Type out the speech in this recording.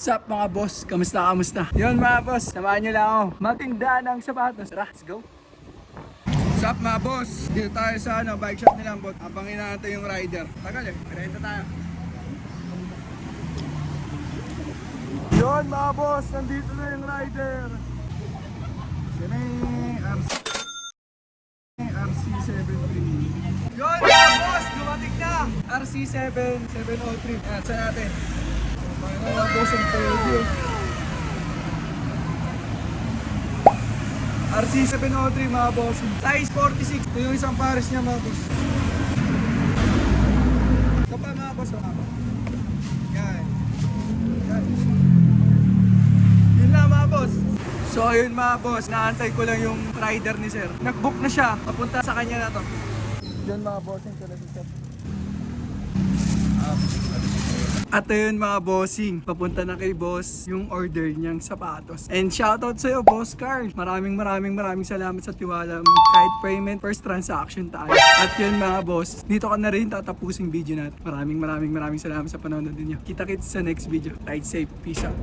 Sup mga boss? Kamusta? Yun mga boss, samahan nyo lang ako. Magtinda ng sapatos. Tara, let's go! Sup mga boss? Dito tayo sa bike shop nila bot. Habang inaantay yung rider. Tagal renta tayo. Yun mga boss, nandito na yung rider. Yan ay RC73. Yun mga boss, dumating na! RC7703. Ayan, saan natin? Mga boss ang pwede. RC703 mga boss. Size 46. Ito yung isang pares niya mga boss. Ito pa mga boss. Yan. Yun na mga boss. So ayun mga boss, naantay ko lang yung rider ni sir. Nag-book na siya, papunta sa kanya na to. Yun mga bossing, ito na si sir. At ayun mga bossing, papunta na kay boss yung order niyang sapatos. And shoutout sa'yo boss Carl. Maraming salamat sa tiwala mo. Kahit payment, first transaction tayo. At yun mga boss, dito ka na rin tatapusing video natin. Maraming salamat sa panonood niyo. Kita-kits sa next video. Ride safe, peace out.